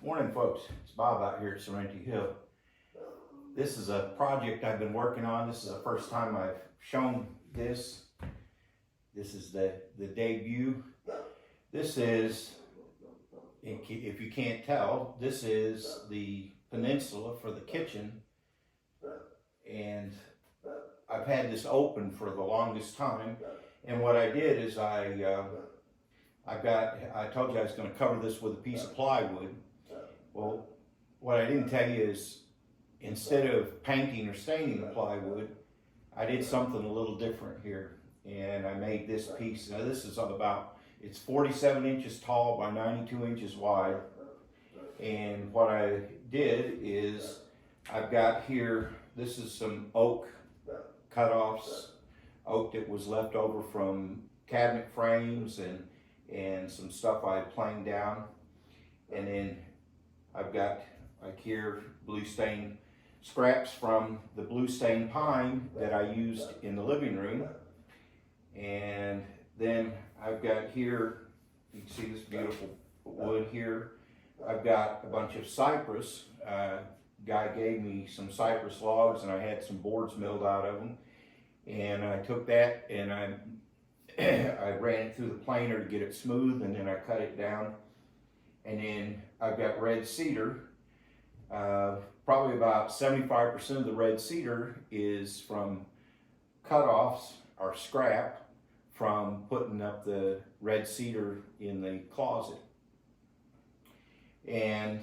Morning, folks. It's Bob out here at Serenity Hill. This is a project I've been working on. This is the first time I've shown this. This is the debut. This is, if you can't tell, this is the peninsula for the kitchen. And I've had this open for the longest time. And what I did is I told you I was going to cover this with a piece of plywood. Well, what I didn't tell you is instead of painting or staining the plywood, I did something a little different here. And I made this piece. Now this is it's 47 inches tall by 92 inches wide. And what I did is I've got here, this is some oak cutoffs, oak that was left over from cabinet frames and some stuff I had planed down. And then I've got, like here, blue stain scraps from the blue stain pine that I used in the living room. And then I've got here, you can see this beautiful wood here. I've got a bunch of cypress. Guy gave me some cypress logs and I had some boards milled out of them. And I took that and I ran it through the planer to get it smooth, and then I cut it down. And then I've got red cedar. Probably about 75% of the red cedar is from cutoffs or scrap from putting up the red cedar in the closet. And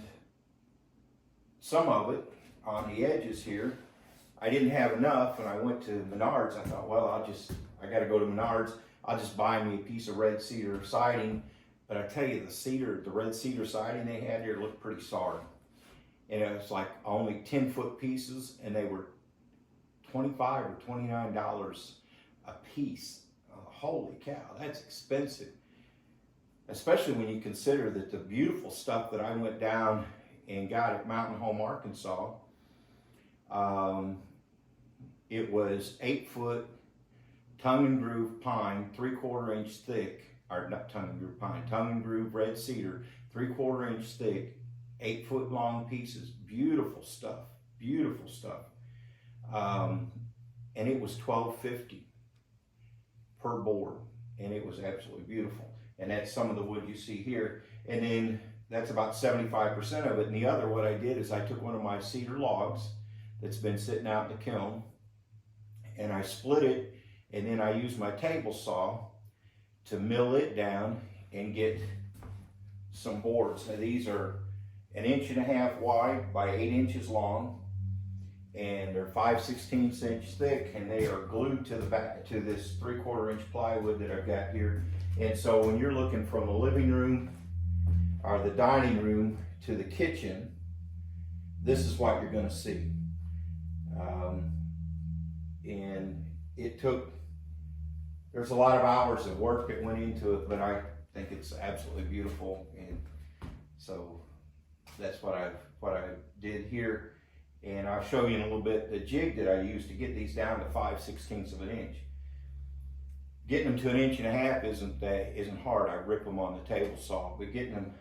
some of it on the edges here, I didn't have enough, and I went to Menards. I thought, well, I got to go to Menards. I'll just buy me a piece of red cedar siding. But I tell you, the red cedar siding they had here looked pretty sorry. And it was like only 10-foot pieces, and they were $25 or $29 a piece. Holy cow, that's expensive. Especially when you consider that the beautiful stuff that I went down and got at Mountain Home, Arkansas, it was 8-foot tongue and groove pine, 3/4 inch thick, or not tongue and groove pine, tongue and groove red cedar, 3/4 inch thick, 8-foot long pieces. Beautiful stuff, beautiful stuff. And it was $12.50 per board, and it was absolutely beautiful. And that's some of the wood you see here. And then that's about 75% of it. And the other, what I did is I took one of my cedar logs that's been sitting out in the kiln, and I split it, and then I used my table saw to mill it down and get some boards. Now these are 1.5 inches wide by 8 inches long, and they're 5/16 inch thick, and they are glued to the back to this 3/4 inch plywood that I've got here. And so when you're looking from the living room or the dining room to the kitchen, this is what you're going to see. And there's a lot of hours of work that went into it, but I think it's absolutely beautiful. And so that's what I did here. And I'll show you in a little bit the jig that I used to get these down to 5/16 of an inch. Getting them to 1.5 inches isn't hard. I rip them on the table saw, but getting them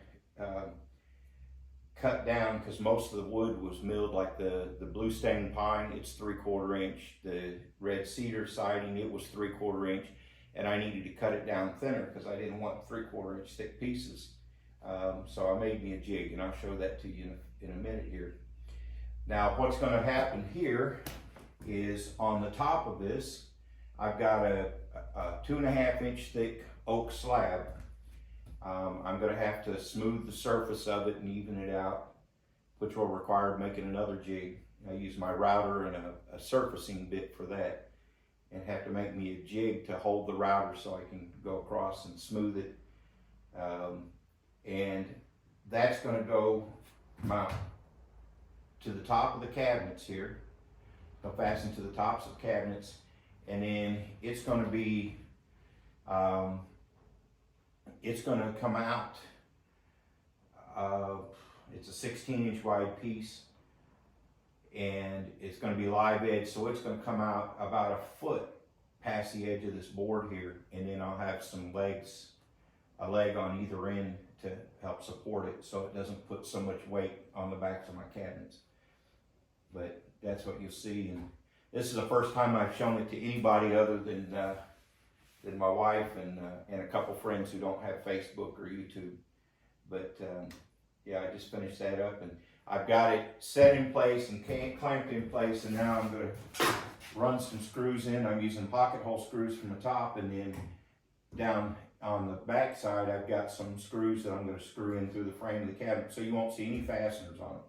cut down, because most of the wood was milled, like the blue stain pine, it's 3/4 inch. The red cedar siding, it was 3/4 inch, and I needed to cut it down thinner because I didn't want 3/4 inch thick pieces. So I made me a jig, and I'll show that to you in a minute here. Now what's going to happen here is on the top of this, I've got a 2.5 inch thick oak slab. I'm going to have to smooth the surface of it and even it out, which will require making another jig. I use my router and a surfacing bit for that, and have to make me a jig to hold the router so I can go across and smooth it. And that's going to go mount to the top of the cabinets here. They'll fasten to the tops of cabinets, and then it's going to be it's going to come out. It's a 16 inch wide piece, and it's going to be live edge, so it's going to come out about a foot past the edge of this board here, and then I'll have some legs, a leg on either end to help support it so it doesn't put so much weight on the backs of my cabinets. But that's what you'll see, and this is the first time I've shown it to anybody other than my wife and a couple friends who don't have Facebook or YouTube. But yeah, I just finished that up, and I've got it set in place and clamped in place, and now I'm going to run some screws in. I'm using pocket hole screws from the top, and then down on the back side I've got some screws that I'm going to screw in through the frame of the cabinet, so you won't see any fasteners on it.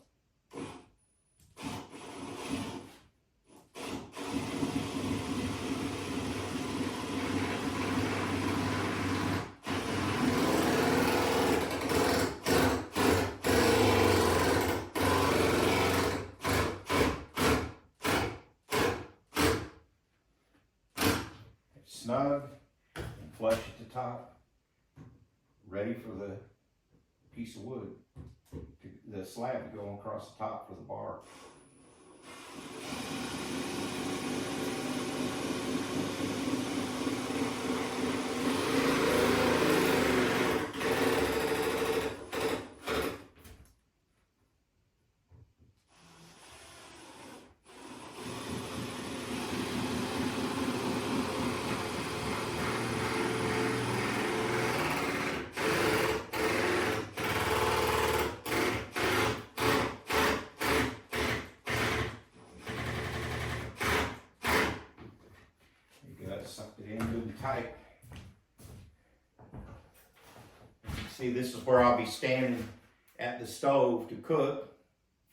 Snug and flush at the top, ready for the piece of wood, the slab to go across the top for the bar. Sucked it in good and tight. See, this is where I'll be standing at the stove to cook,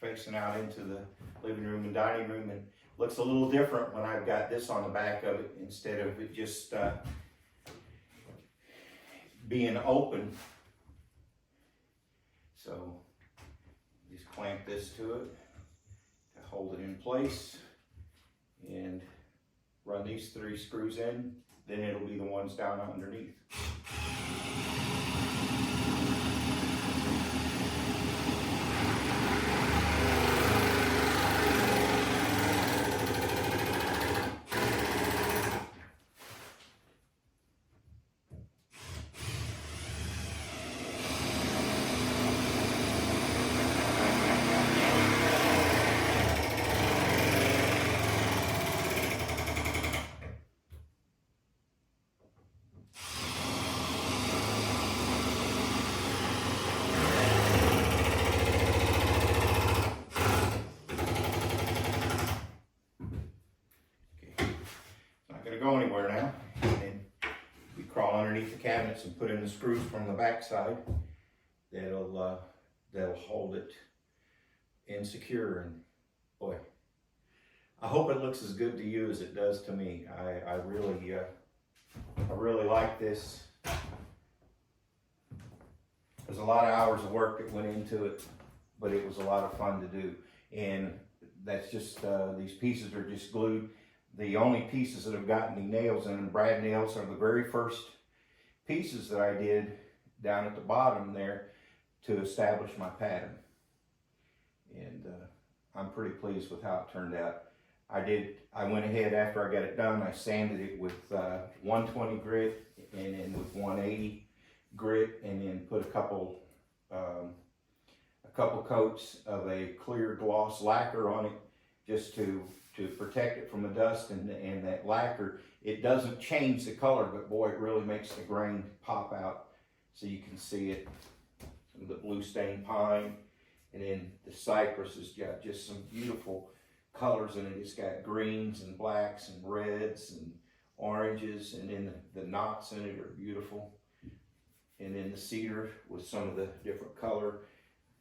facing out into the living room and dining room, and looks a little different when I've got this on the back of it instead of it just being open. So just clamp this to it to hold it in place, and run these 3 screws in, then it'll be the ones down underneath. Go anywhere now, and then we crawl underneath the cabinets and put in the screws from the back side that'll hold it in secure. And boy, I hope it looks as good to you as it does to me. I really like this. There's a lot of hours of work that went into it, but it was a lot of fun to do. And that's just these pieces are just glued. The only pieces that have gotten any nails in them, brad nails, are the very first pieces that I did down at the bottom there to establish my pattern. And I'm pretty pleased with how it turned out. I went ahead after I got it done, I sanded it with 120 grit and then with 180 grit, and then put a couple coats of a clear gloss lacquer on it just to protect it from the dust, and that lacquer, it doesn't change the color, but boy, it really makes the grain pop out so you can see it. Some of the blue stained pine, and then the cypress has got just some beautiful colors in it. It's got greens and blacks and reds and oranges, and then the knots in it are beautiful. And then the cedar with some of the different color.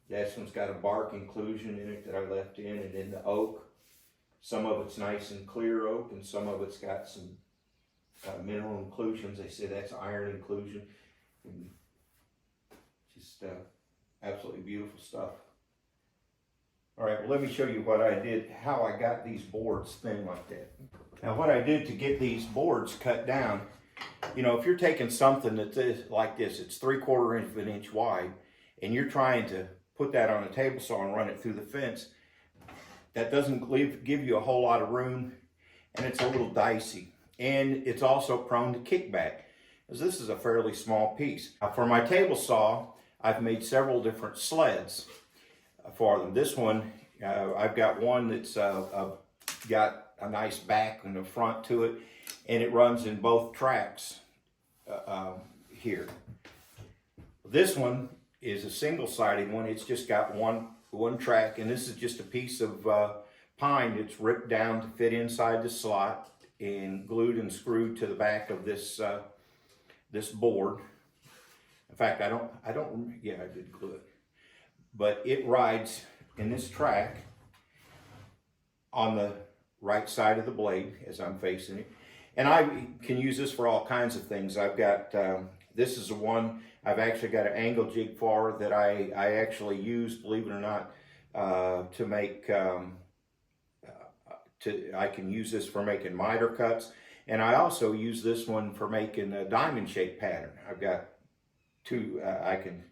This one's got a bark inclusion in it that I left in, and then the oak. Some of it's nice and clear oak, and some of it's got some mineral inclusions. They say that's iron inclusion. And just absolutely beautiful stuff. All right, well, let me show you what I did, how I got these boards thin like that. Now, what I did to get these boards cut down, you know, if you're taking something that's like this, it's 3/4 of an inch wide, and you're trying to put that on a table saw and run it through the fence, that doesn't give you a whole lot of room, and it's a little dicey. And it's also prone to kickback, because this is a fairly small piece. Now, for my table saw, I've made several different sleds for them. This one, I've got one that's got a nice back and a front to it, and it runs in both tracks here. This one is a single-sided one. It's just got one track, and this is just a piece of pine that's ripped down to fit inside the slot and glued and screwed to the back of this this board. In fact, yeah, I did glue it. But it rides in this track on the right side of the blade as I'm facing it. And I can use this for all kinds of things. I've got, this is the one, I've actually got an angle jig for that I actually use, believe it or not, to make, I can use this for making miter cuts. And I also use this one for making a diamond shape pattern. I've got two, I can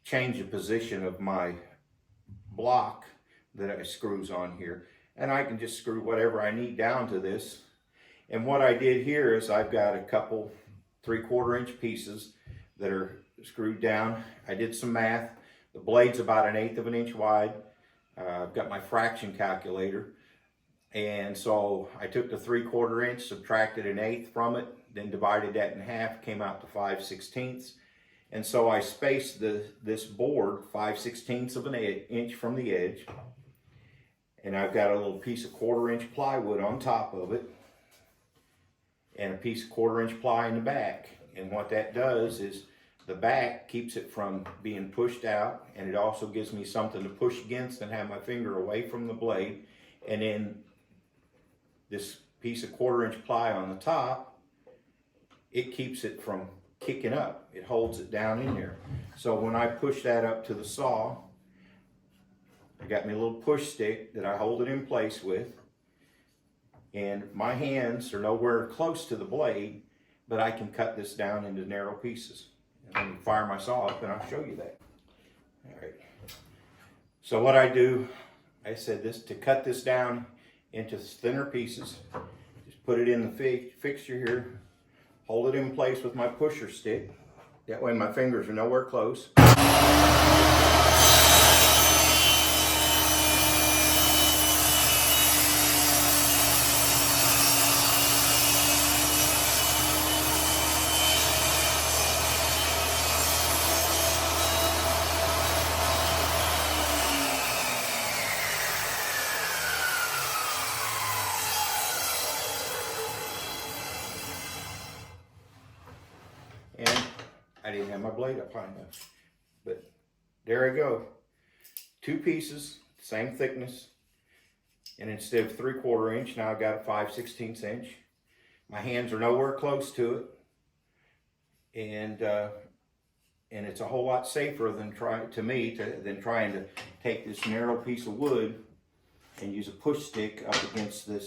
change the position of my block that I screws on here. And I can just screw whatever I need down to this. And what I did here is I've got a couple 3/4 inch pieces that are screwed down. I did some math. The blade's about 1/8 of an inch wide. I've got my fraction calculator. And so I took the 3/4 inch, subtracted 1/8 from it, then divided that in half, came out to 5/16. And so I spaced this board 5/16 of an inch from the edge. And I've got a little piece of 1/4 inch plywood on top of it, and a piece of 1/4 inch ply in the back. And what that does is the back keeps it from being pushed out, and it also gives me something to push against and have my finger away from the blade. And then this piece of 1/4 inch ply on the top, it keeps it from kicking up. It holds it down in there. So when I push that up to the saw, I got me a little push stick that I hold it in place with, and my hands are nowhere close to the blade, but I can cut this down into narrow pieces. And let me fire my saw up and I'll show you that. All right. So what I do, I said this, to cut this down into thinner pieces, just put it in the fixture here, hold it in place with my pusher stick. That way my fingers are nowhere close. And I didn't have my blade up high enough, but there I go. Two pieces, same thickness, and instead of 3/4 inch, now I've got a 5/16 inch. My hands are nowhere close to it, and it's a whole lot safer than trying to take this narrow piece of wood and use a push stick up against the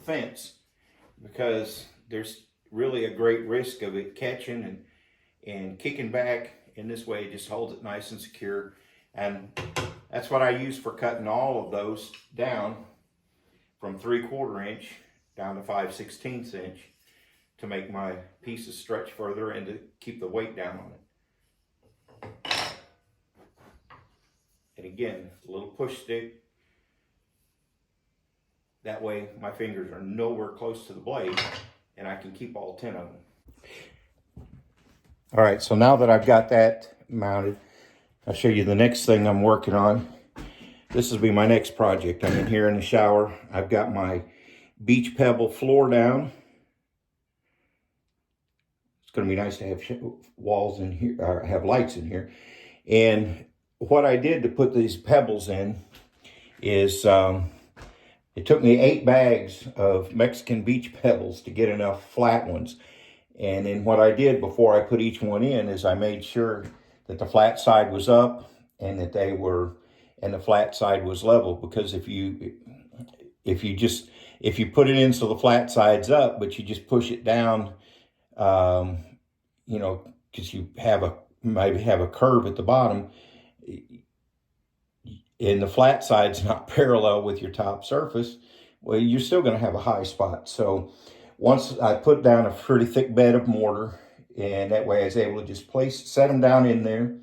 fence, because there's really a great risk of it catching and kicking back. In this way, it just holds it nice and secure. And that's what I use for cutting all of those down from 3/4 inch down to 5/16 inch to make my pieces stretch further and to keep the weight down on it. And again, a little push stick. That way my fingers are nowhere close to the blade, and I can keep all 10 of them. All right, so now that I've got that mounted, I'll show you the next thing I'm working on. This will be my next project. I'm in here in the shower. I've got my beach pebble floor down. It's going to be nice to have walls in here, or have lights in here. And what I did to put these pebbles in is it took me 8 bags of Mexican beach pebbles to get enough flat ones. And then what I did before I put each one in is I made sure that the flat side was up and that the flat side was level. Because if you put it in so the flat side's up, but you just push it down, you know, because you maybe have a curve at the bottom, and the flat side's not parallel with your top surface, well, you're still going to have a high spot. So once I put down a pretty thick bed of mortar, and that way I was able to just set them down in there.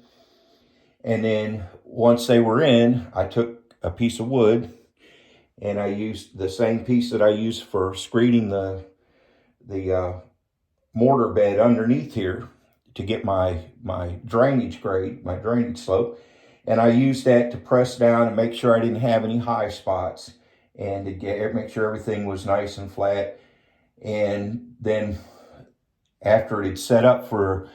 And then once they were in, I took a piece of wood and I used the same piece that I used for screeding the mortar bed underneath here to get my drainage grade, my drainage slope. And I used that to press down and make sure I didn't have any high spots and to make sure everything was nice and flat. And then after it had set up for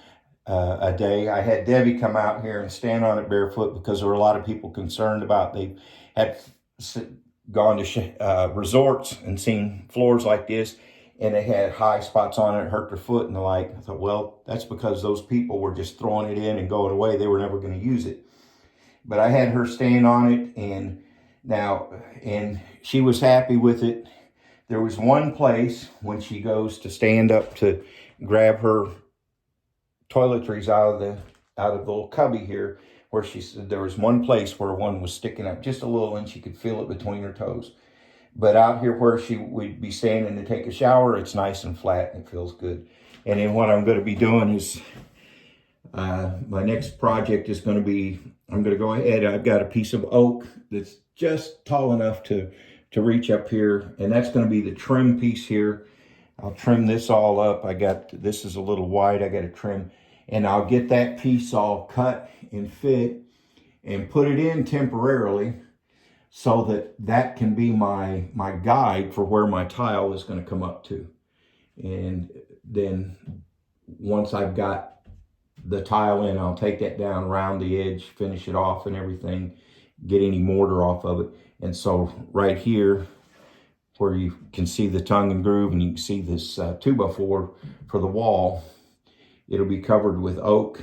a day, I had Debbie come out here and stand on it barefoot because there were a lot of people concerned about they had gone to resorts and seen floors like this and they had high spots on it, hurt their foot and the like. I thought, well, that's because those people were just throwing it in and going away. They were never going to use it. But I had her stand on it and she was happy with it. There was one place when she goes to stand up to grab her toiletries out of the little cubby here, where she said there was one place where one was sticking up just a little and she could feel it between her toes. But out here where she would be standing to take a shower, it's nice and flat and it feels good. And then what I'm going to be doing is, my next project is going to be, I'm going to go ahead, I've got a piece of oak that's just tall enough to reach up here, and that's going to be the trim piece here. I'll trim this all up. This is a little wide, I got to trim, and I'll get that piece all cut and fit and put it in temporarily so that can be my guide for where my tile is going to come up to. And then once I've got the tile in, I'll take that down around the edge, finish it off and everything, get any mortar off of it. And so right here, where you can see the tongue and groove and you can see this 2x4 for the wall, it'll be covered with oak.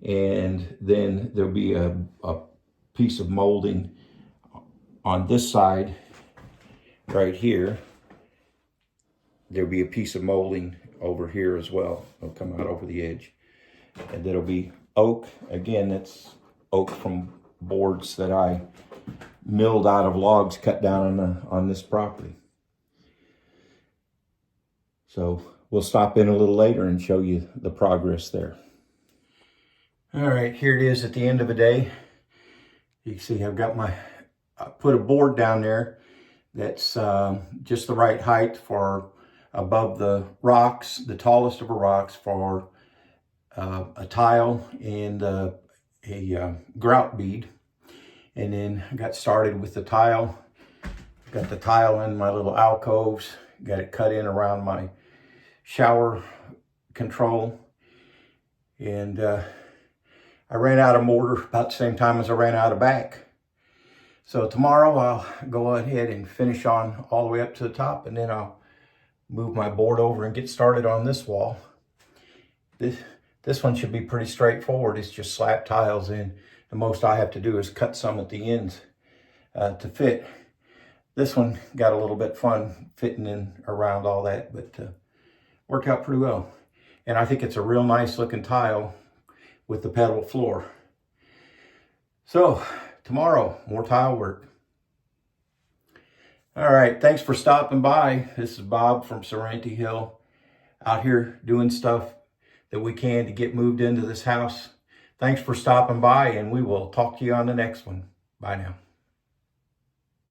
And then there'll be a piece of molding on this side right here. There'll be a piece of molding over here as well. It'll come out over the edge. And that'll be oak. Again, that's oak from boards that I milled out of logs cut down on this property. So we'll stop in a little later and show you the progress there. All right, here it is at the end of the day. You can see I've got I put a board down there that's just the right height for above the rocks, the tallest of the rocks, for a tile and a grout bead. And then I got started with the tile. Got the tile in my little alcoves, got it cut in around my shower control. And I ran out of mortar about the same time as I ran out of back. So tomorrow I'll go ahead and finish on all the way up to the top, and then I'll move my board over and get started on this wall. This one should be pretty straightforward. It's just slap tiles in. The most I have to do is cut some at the ends to fit. This one got a little bit fun fitting in around all that, but worked out pretty well. And I think it's a real nice looking tile with the pebble floor. So tomorrow, more tile work. All right, thanks for stopping by. This is Bob from Serenity Hill, out here doing stuff that we can to get moved into this house. Thanks for stopping by, and we will talk to you on the next one. Bye now.